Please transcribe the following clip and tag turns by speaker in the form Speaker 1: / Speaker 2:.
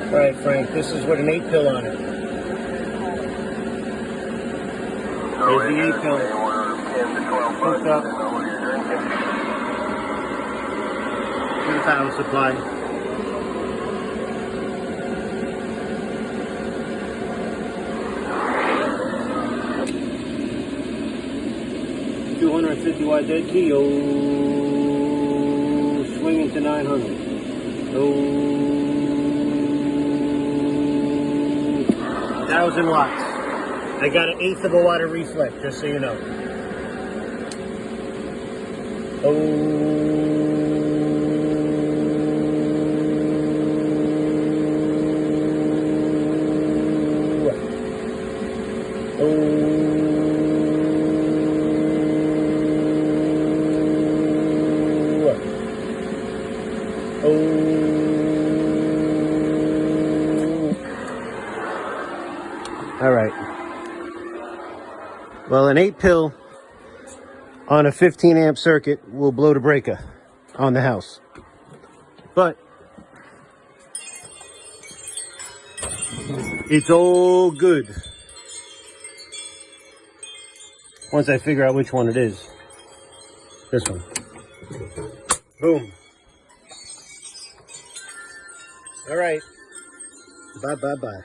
Speaker 1: All right, Frank, this is with an 8 pill on it. There's the 8 pill. Hooked up to the power supply. $250-watt dead key. Oh, swinging to 900. Oh, 1,000 watts. I got an 1/8 of a watt of reflex, just so you know. All right. Well, an 8 pill on a 15 amp circuit will blow the breaker on the house. But it's all good once I figure out which one it is. This one. Boom. All right. Bye.